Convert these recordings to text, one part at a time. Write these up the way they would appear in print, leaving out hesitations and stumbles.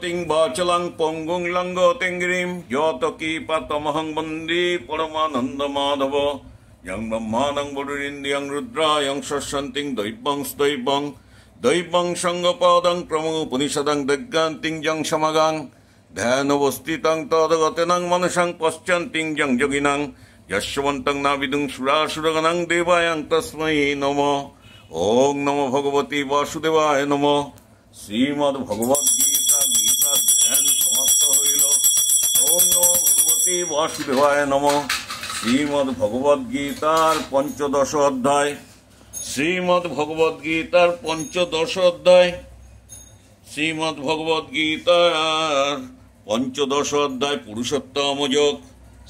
তিং বাচলাং পঙ্গুং লঙ্গ তেঙ্গিরিম যত কি পাতমহং বন্দে পরমানন্দ মাধব यं ब्रह्माणं वरुणेन्द्रियं रुद्रायं शस्यन्तिं दैवं दैवं संगपादं प्रमुपनिषदं दग्गान्तिं जं समगां ध्यानवस्थितं तदगतेनं मनसं पश्यन्तिं जं योगिनां यस्वन्तं नाविदुं सुरासुरगणं देवायं तस्मै नमः। ओं नमो भगवते वासुदेवाय नमः। श्रीमद्भगवद्गीता गीता ध्यान समाप्त हইল। ओं नमो भगवते वासुदेवाय नमः। श्रीमद्भगवद्गीतार पंचदश अध्याय। श्रीमद्भगवद्गीतार पंचदश अध्याय। श्रीमद्भगवद्गीतार पंचदश अध्याय पुरुषोत्तम योग।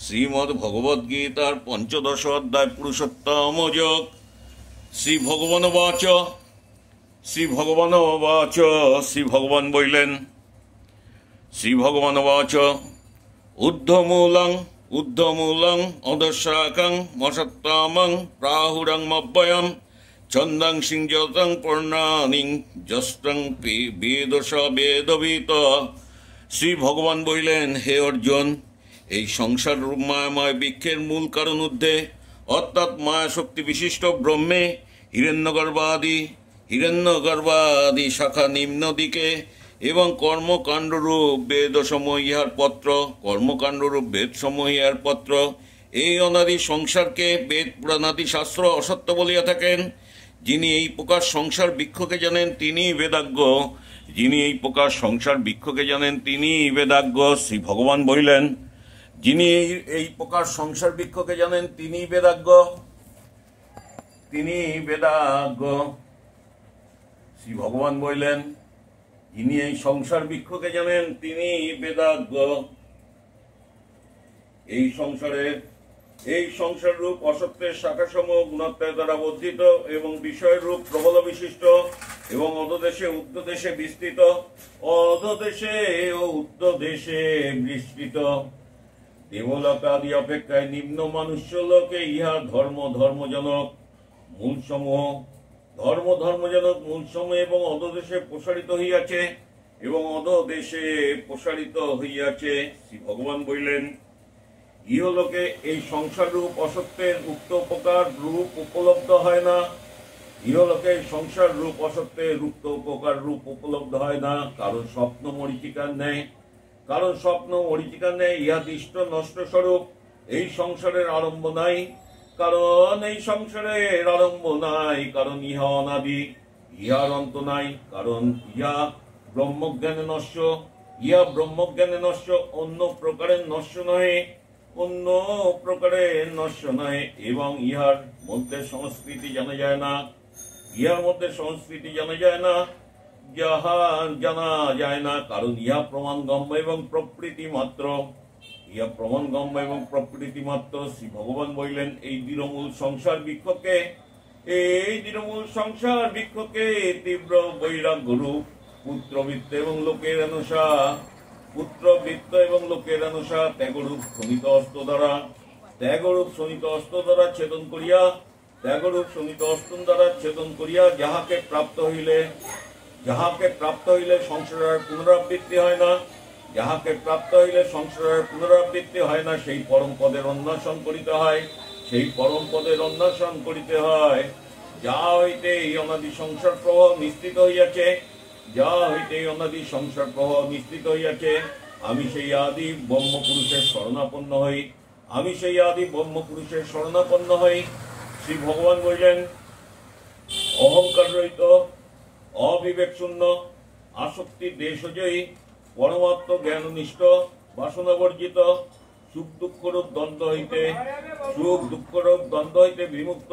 श्रीमद्भगवद्गीतार पंचदश अध्याय पुरुषोत्तम योग। श्री भगवान वाच श्री भगवान वाच श्री भगवान বললেন श्री भगवान वाच ऊर्ध्वमूलं अधशाकं मशत्तामं प्राहुरं मव्ययं छन्दं सिंजतं पर्णानि जस्तं वेदस वेदवित। श्री भगवान বললেন হে অর্জুন, এই সংসার রূপ মায়াময় বৃক্ষের মূল কারণ ঊর্ধ্বে অর্থাৎ মায়া শক্তি বিশিষ্ট ব্রহ্মে হিরণ্যগর্ভাদি শাখা নিম্ন দিকে এবং কর্মকাণ্ডরূপ বেদসমূহ ইহার পত্র কর্মকাণ্ডরূপ বেদসমূহ ইহার পত্র এই অনাদি সংসারকে বেদ পুরাণাদি শাস্ত্র অসত্য বলিয়া থাকেন। যিনি এই প্রকার সংসার বৃক্ষকে জানেন তিনি বেদাজ্ঞ। যিনি এই প্রকার সংসার বৃক্ষকে জানেন তিনি বেদাজ্ঞ। শ্রী ভগবান বললেন যিনি এই প্রকার সংসার বৃক্ষকে জানেন তিনি বেদাজ্ঞ। তিনি বেদাজ্ঞ। শ্রী ভগবান বললেন যিনি এই সংসার বৃক্ষকে জানেন তিনি বেদাজ্ঞ। এই সংসার রূপ অসত্যের শাখাসমূহ গুণত্বের দ্বারা বর্ধিত এবং বিষয় রূপ প্রবল বিশিষ্ট এবং অধদেশে উত্তরদেশে বিস্তৃত অধদেশে ও উত্তরদেশে বিস্তৃত দেবলোক আদি অপেক্ষায় নিম্ন মনুষ্য লোকে ইহা ধর্মজনক মূলসমূহ এবং অধদেশে প্রসারিত হইয়াছে শ্রী ভগবান বললেন ইহলোকে এই সংসার রূপ অসত্যের উক্ত উপকার রূপ উপলব্ধ হয় না। ইহলোকে সংসার রূপ অসত্যের উক্ত উপকার রূপ উপলব্ধ হয় না, কারণ স্বপ্ন মরীচিকার ন্যায় ইহা দৃষ্ট নষ্ট স্বরূপ। এই সংসারের আরম্ভ নাই, কারণ ইহা অনাদি। ইহার অন্ত নাই, কারণ ইহা ব্রহ্মজ্ঞানে নশ্য, অন্য প্রকারের নশ্য নহে। এবং ইহার মধ্যে সংস্কৃতি জানা যায় না, কারণ ইহা প্রমাণগম্য এবং প্রকৃতি মাত্র। শ্রী ভগবান বললেন এই দৃঢ়মূল সংসার বৃক্ষকে তীব্র বৈরাগ্য রূপ পুত্রবৃত্ত এবং লোকের অনুসা ত্যাগরূপ শোণিত অস্ত্র দ্বারা ছেদন করিয়া যাহাকে প্রাপ্ত হইলে সংসারের পুনরাবৃত্তি হয় না, সেই পরম পদের অন্বেষণ করিতে হয়। যা হইতে এই অনাদি সংসার প্রভাব নিশ্চিত হইয়াছে, আমি সেই আদি ব্রহ্ম পুরুষের শরণাপন্ন হই। শ্রী ভগবান বললেন অহংকার রহিত, অবিবেক শূন্য, আসক্তি দেশজয়ী, পরমাত্ম জ্ঞাননিষ্ঠ, বাসনা বর্জিত, সুখ দুঃখরূপ দ্বন্দ্ব হইতে বিমুক্ত,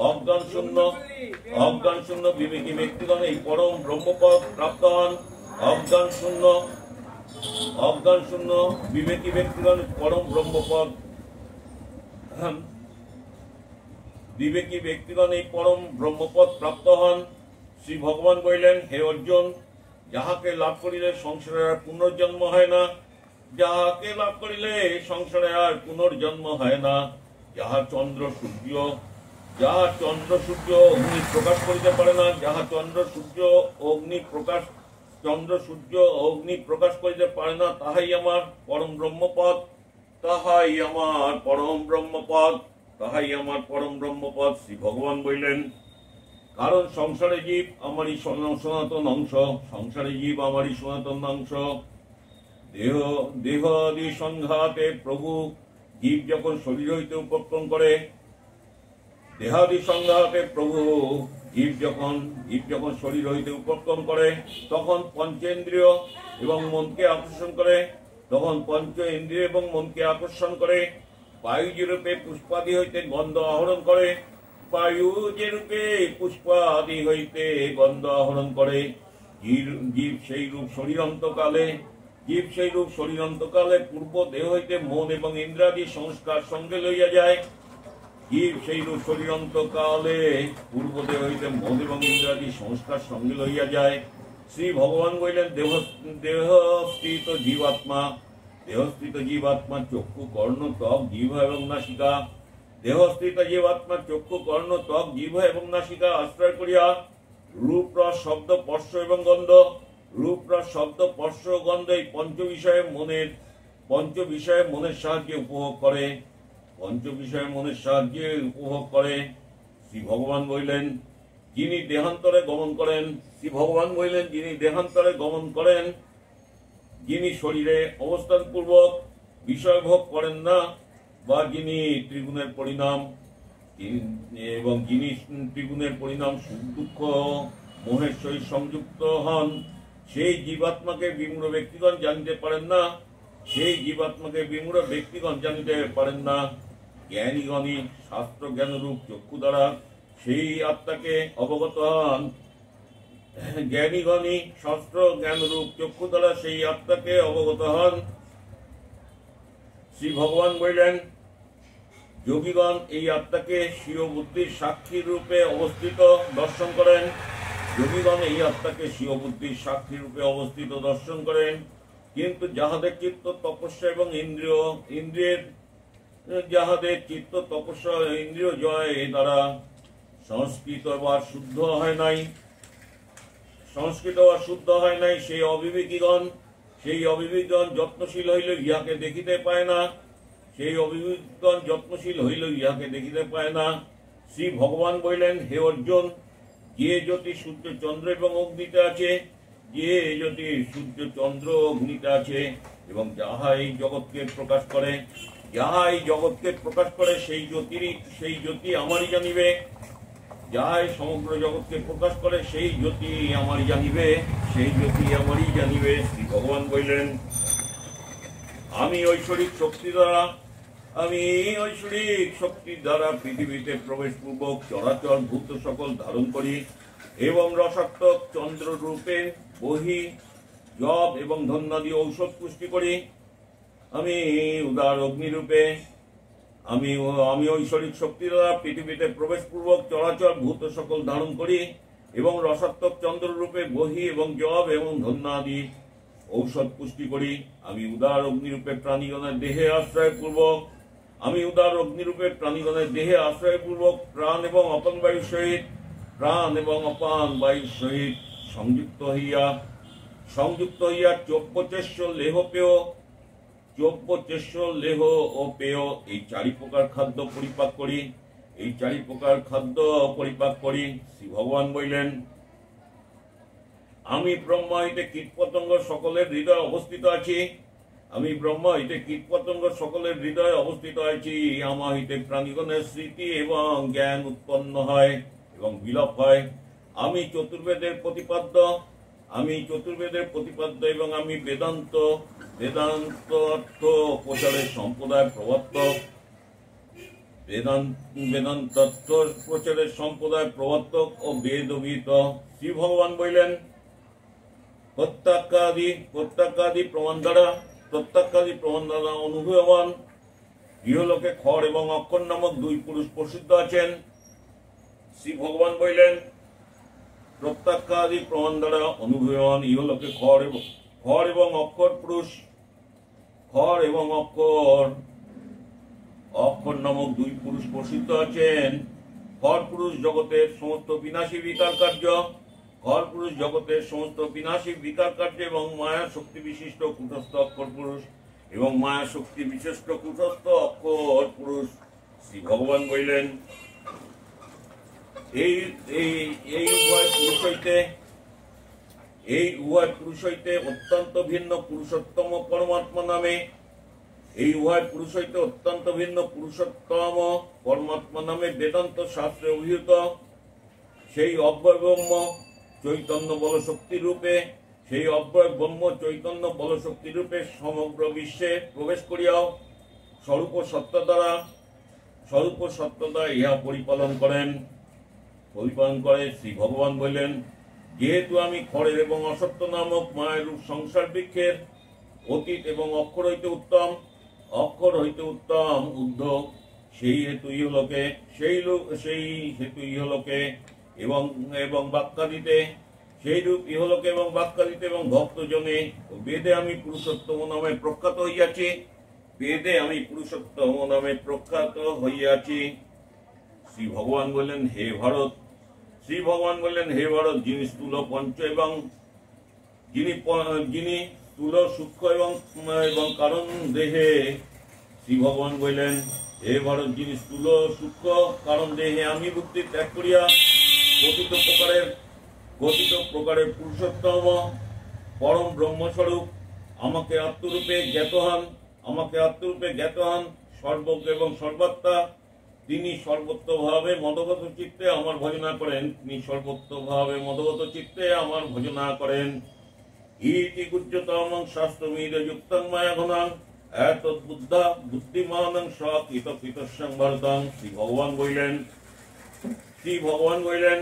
অজ্ঞান শূন্য বিবেকী ব্যক্তিগণ এই পরম ব্রহ্মপদ প্রাপ্ত হন। অজ্ঞান শূন্য বিবেকী ব্যক্তিগণ পরম ব্রহ্মপদ প্রাপ্ত হন। শ্রী ভগবান বললেন হে অর্জুন, যাহাকে লাভ করিলে সংসারে আর পুনর্জন্ম হয় না, যাহা চন্দ্র সূর্য অগ্নি প্রকাশ করিতে পারে না, যাহা চন্দ্র সূর্য অগ্নি প্রকাশ চন্দ্র সূর্য অগ্নি প্রকাশ করিতে পারে না, তাহাই আমার পরম ব্রহ্মপদ, তাহাই আমার পরম ব্রহ্মপদ, তাহাই আমার পরম ব্রহ্মপদ। শ্রী ভগবান বললেন, কারণ সংসারে জীব আমারই সনাতন অংশ, সংসারে জীব আমারই সনাতন অংশ। দেহ দেহ আদি সংঘাতে প্রভু জীব যখন শরীর হইতে উপক্রম করে, দেহাদি সংঘাতে প্রভু জীব যখন শরীর হইতে উপক্রম করে, তখন পঞ্চেন্দ্রিয় এবং মনকে আকর্ষণ করে, তখন পঞ্চ ইন্দ্রিয় এবং মনকে আকর্ষণ করে। বায়ু যেরূপে পুষ্পাদি হইতে গন্ধ আহরণ করে, বায়ু যেরূপে পুষ্পাদি হইতে গন্ধ আহরণ করে, জীব সেই রূপ শরীরান্তকালে পূর্ব দেহ হইতে মন এবং ইন্দ্রাদি সংস্কার সঙ্গে লইয়া যায়। জীব সেই রূপ শরীরান্তকালে পূর্ব দেহ হইতে মন এবং ইন্দ্রাদি সংস্কার সঙ্গে লইয়া যায়। শ্রী ভগবান বলিলেন, দেহস্থিত জীবাত্মা চক্ষু কর্ণ ত্বক জিহ্বা এবং নাসিকা, দেহস্থিত জীবাত্মা চক্ষু কর্ণ ত্বক জিহ্বা এবং নাসিকা আশ্রয় করিয়া রূপ রস শব্দ স্পর্শ এবং গন্ধ, রূপ রস শব্দ স্পর্শ গন্ধ এই পঞ্চ বিষয়ে মনের সাহায্যে উপভোগ করে। শ্রী ভগবান বলিলেন, যিনি দেহান্তরে গমন করেন, যিনি শরীরে অবস্থান পূর্বক বিষয় ভোগ করেন না, বা যিনি ত্রিগুণের পরিণাম সুখ দুঃখ মোহের সহিত সংযুক্ত হন, সেই জীবাত্মাকে বিমূঢ় ব্যক্তিগণ জানিতে পারেন না। জ্ঞানীগণই শাস্ত্র জ্ঞানরূপ চক্ষু দ্বারা সেই আত্মাকে অবগত হন। শ্রী ভগবান বললেন, যোগীগণ এই আত্মাকে স্বীয় বুদ্ধির সাক্ষী রূপে অবস্থিত দর্শন করেন, কিন্তু যাহাদের চিত্ত তপস্যা এবং ইন্দ্রিয় জয় দ্বারা সংস্কৃত বা শুদ্ধ হয় নাই, সেই অবিবেকীগণ যত্নশীল হইল ইহাকে দেখিতে পায় না। শ্রী ভগবান বললেন, হে অর্জুন, যে জ্যোতি সূর্য চন্দ্র এবং অগ্নিতে আছে, এবং যাহাই জগৎকে প্রকাশ করে, সেই জ্যোতি আমারই জানিবে। যাহাই সমগ্র জগৎকে প্রকাশ করে, সেই জ্যোতি আমারই জানিবে। শ্রী ভগবান বললেন, আমি ঐশ্বরিক শক্তি দ্বারা পৃথিবীতে প্রবেশ পূর্বক চরাচর ভূত সকল ধারণ করি, এবং রসাত্মক চন্দ্র রূপে বহি জপ এবং ধন্যাদি ঔষধ পুষ্টি করি। আমি উদার অগ্নিরূপে আমি ঐশ্বরিক শক্তি দ্বারা পৃথিবীতে প্রবেশ পূর্বক চরাচর ভূত সকল ধারণ করি, এবং রসাত্মক চন্দ্র রূপে বহি এবং জপ এবং ধন্যাদি ঔষধ পুষ্টি করি। আমি উদার অগ্নিরূপে প্রাণীগণের দেহে আশ্রয় পূর্বক প্রাণ এবং অপান বায়ুর সহিত সংযুক্ত হইয়া চৌব্বচেষ্য লেহ ও পেয় এই চারি প্রকার খাদ্য পরিপাক করি। শ্রী ভগবান বললেন, আমি ব্রহ্মা হইতে কীটপতঙ্গ সকলের হৃদয়ে অবস্থিত আছি। আমা হইতে প্রাণীগণের স্মৃতি এবং জ্ঞান উৎপন্ন হয় এবং বিলোপ হয়। আমি চতুর্বেদের প্রতিপাদ্য এবং আমি বেদান্ত অর্থ প্রচারের সম্প্রদায় প্রবর্তক ও বেদবিত। শ্রী ভগবান বললেন, প্রত্যক্ষাদি প্রমাণ দ্বারা অনুভূয়মান ইহলোকে খড় এবং অক্ষর নামক দুই পুরুষ প্রসিদ্ধ আছেন। শ্রী ভগবান বললেন, প্রত্যক্ষাদি প্রমাণ দ্বারা অনুভূয়মান ইহলোকে খড় এবং অক্ষর নামক দুই পুরুষ প্রসিদ্ধ আছেন। খড় পুরুষ জগতের সমস্ত বিনাশী বিকার কার্য খর পুরুষ জগতের সমস্ত বিনাশী বিকার কার্য এবং মায়া শক্তি বিশিষ্ট কুটস্থ অক্ষর পুরুষ এবং মায়া শক্তি বিশিষ্ট কুটস্থ অক্ষর পুরুষ। শ্রী ভগবান বললেন, এই উভয় পুরুষ হইতে অত্যন্ত ভিন্ন পুরুষোত্তম পরমাত্মা নামে বেদান্ত শাস্ত্রে অভিহিত সেই অব্যয় ব্রহ্ম চৈতন্য বলশক্তি রূপে সমগ্র বিশ্বে প্রবেশ করিয়াও স্বরূপ সত্য দ্বারা ইহা পরিপালন করে। শ্রী ভগবান বললেন, যেহেতু আমি খড়ের এবং অসত্য নামক মায়ের রূপ সংসার বৃক্ষের অতীত এবং অক্ষর হইতে উত্তম ঊর্ধ্ব, সেই হেতু ইহলোকে এবং বাক্যাদিতে এবং ভক্তজনে বেদে আমি পুরুষোত্তম নামে প্রখ্যাত হইয়াছি। শ্রী ভগবান বললেন, হে ভারত, যিনি স্থূল পঞ্চ এবং যিনি স্থূল সূক্ষ্ম এবং কারণ দেহে, শ্রী ভগবান বললেন, হে ভারত, যিনি স্থূল সূক্ষ্ম কারণ দেহে আমি বুদ্ধি ত্যাগ করিয়া কথিত প্রকারের পুরুষোত্তম পরম ব্রহ্মস্বরূপ আমাকে আত্মরূপে জ্ঞাত হন সর্বজ্ঞ এবং সর্বাত্মা। তিনি সর্বত্রভাবে মদগত চিত্তে আমার ভজনা করেন। ইতি গুজ্জতমং শাস্ত্রমিদ যুক্তং মায়া ঘনাং এতদ্বুদ্ধা বুদ্ধিমানং সকৃতকৃতস্যং ভারতং। শ্রী ভগবান বললেন,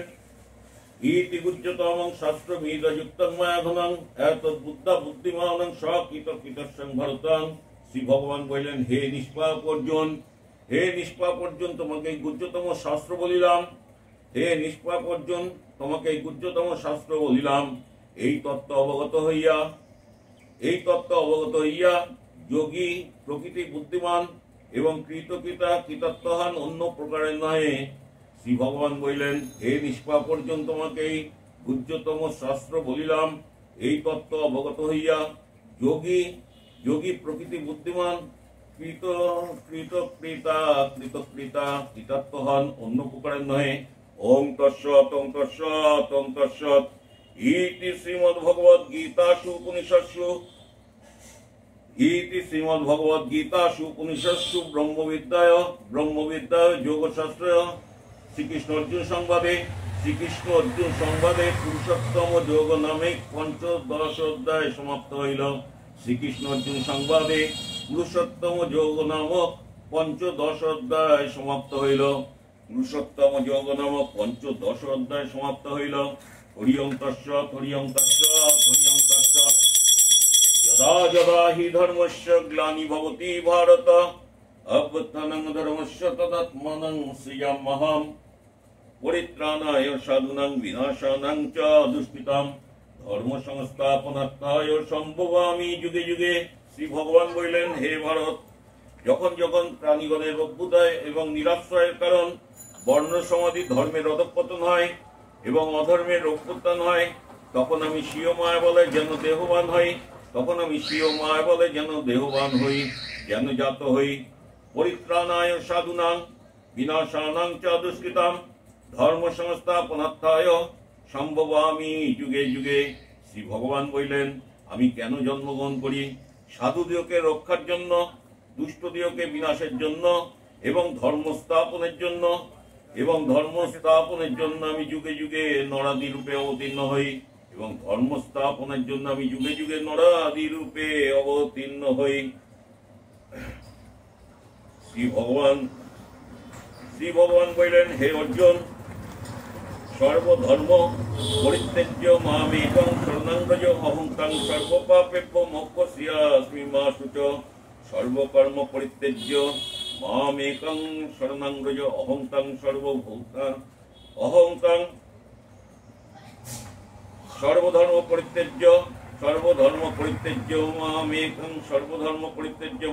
ইতি গুজ্জতমং শাস্ত্রমিদ যুক্তং মায়া ঘনাং এতদ্বুদ্ধা বুদ্ধিমানং সকৃতকৃতস্যং ভারতং। শ্রী ভগবান বললেন, হে নিষ্পাপ অর্জুন, তোমাকে এই গুজ্জতম শাস্ত্র বলিলাম। এই তত্ত্ব অবগত হইয়া যোগী প্রকৃতি বুদ্ধিমান এবং কৃতার্থহান অন্য প্রকারের নহে। শ্রী ভগবান বললেন, হে নিষ্পাপ অর্জুন, তোমাকে এই গুজ্জতম শাস্ত্র বলিলাম। এই তত্ত্ব অবগত হইয়া যোগী প্রকৃতি বুদ্ধিমান কৃতার্থহান অন্য প্রকারের নহে। ওং তৎসৎ। ইতি শ্রীমদ্ভগবদ্গীতাসু উপনিষৎসু ব্রহ্মবিদ্যায় যোগশাস্ত্রে শ্রীকৃষ্ণ অর্জুন সংবাদে পুরুষোত্তম যোগ নামে পঞ্চদশ অধ্যায় সমাপ্ত হইল। শ্রীকৃষ্ণ অর্জুন সংবাদে পুরুষোত্তম যোগ নামক পঞ্চদশ অধ্যায় সমাপ্ত হইল। হরি ওম তৎসৎ। যদা যদা হি ধর্মস্য গ্লানির্ভবতি ভারত অভ্যুত্থানং ধর্মস্য তদাত্মানং সৃজাম্যহম পরিত্রাণায় সাধুনাং বিনাশানাং চ দুষ্কৃতাম ধর্ম সংস্থাপনার্থায় সম্ভবামি যুগে যুগে। শ্রী ভগবান বললেন, হে ভারত, যখন যখন প্রাণীগণের অভ্যুদয় এবং নিরাশ্রয়ের কারণ বর্ণ সমাধি ধর্মের অধঃপতন হয় এবং অধর্মের অভ্যুত্থান হয়, তখন আমি স্বীয় মায়া বলে যেন দেহবান হই, যেন জাত হই। পরিত্রাণায় সাধুনাং বিনাশানাং চ দুষ্কৃতাম ধর্ম সংস্থাপনার্থায় সম্ভবামি যুগে যুগে। শ্রী ভগবান বললেন, আমি কেন জন্মগ্রহণ করি? সাধুদিওকে রক্ষার জন্য, দুষ্টদিওকে বিনাশের জন্য এবং ধর্ম স্থাপনের জন্য আমি যুগে যুগে নরাদি রূপে অবতীর্ণ হই শ্রী ভগবান বললেন, হে অর্জুন, সর্বধর্ম পরিত্যাজ্য মামেকং শরণং ব্রজ অহং সর্বপাপেভ্য মোক্ষয়িষ্যামি মা শুচঃ। সর্বকর্ম পরিত্যাজ্য মামেকং শরণং ব্রজ অহং সর্বধর্ম পরিত্যাজ্য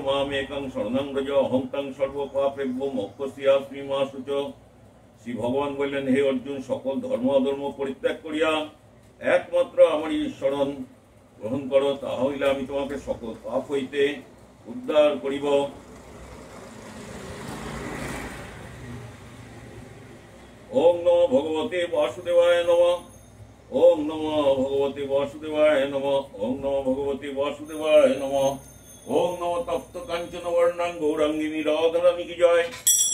মামেকং শরণং ব্রজ অহং সর্বপাপেভ্য মোক্ষয়িষ্যামি মা শুচঃ। শ্রী ভগবান বললেন, হে অর্জুন, সকল ধর্ম অধর্ম পরিত্যাগ করিয়া একমাত্র আমারই শরণ গ্রহণ করো, তাহা হইলে আমি তোমাকে সকল পাপ হইতে উদ্ধার করিব। ওম নমো ভগবতে বাসুদেবায় নমঃ। ওম নমো ভগবতে বাসুদেবায় নমঃ। ওম নমো ভগবতে বাসুদেবায় নমঃ। ওম নমো তপ্ত কাঞ্চন বর্ণাং গৌরাঙ্গিনী রাধারানী কি জয়।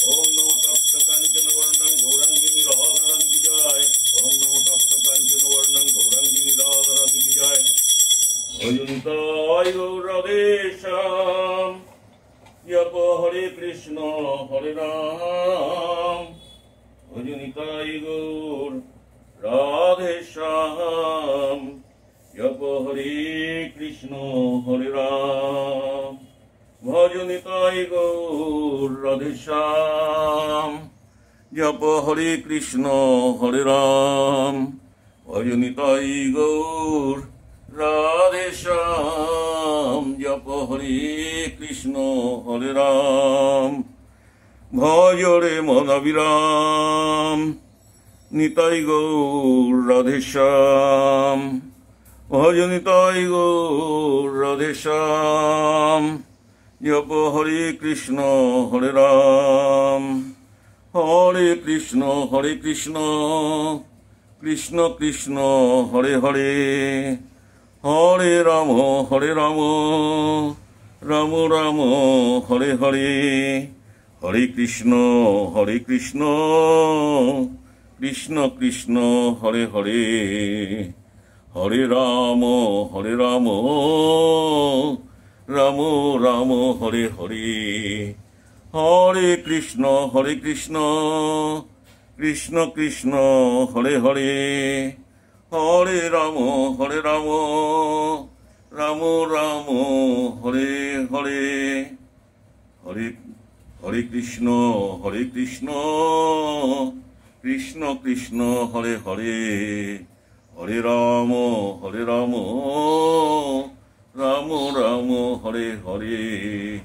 ওম নমো তপ্ত কাঞ্চন বর্ণাং গৌরাঙ্গিনী রাধারানী কি জয়। ওম নমো তপ্ত কাঞ্চন বর্ণাং গৌরাঙ্গিনী রাধারানী কি জয়। অজন্তায় গৌর রাধেশ্যাম। জপ হরে কৃষ্ণ হরে রাম। ভজনিতাই গৌর রাধেশ্যাম। জপ হরে কৃষ্ণ হরে রাম। ভজনিতাই গৌর রাধেশ্যাম। জপ হরে কৃষ্ণ হরে রাম। ভজনিতাই গৌর রাধেশ্যাম। জপ হরে কৃষ্ণ হরে রাম। ভজ রে মনাবিরাম। নিতাই গৌর রাধেশ্যাম। ভজ নিতাই গৌর রাধেশ্যাম। জপ হরে কৃষ্ণ হরে রাম। হরে কৃষ্ণ কৃষ্ণ কৃষ্ণ হরে হরে। হরে রাম রাম রাম হরে হরে। হরে কৃষ্ণ কৃষ্ণ কৃষ্ণ হরে হরে। হরে রাম রাম রাম হরে হরে। হরে কৃষ্ণ কৃষ্ণ কৃষ্ণ হরে হরে। হরে রাম রাম রাম হরে হরে। হরে কৃষ্ণ কৃষ্ণ কৃষ্ণ হরে হরে। হরে রাম রাম রাম হরে হরে।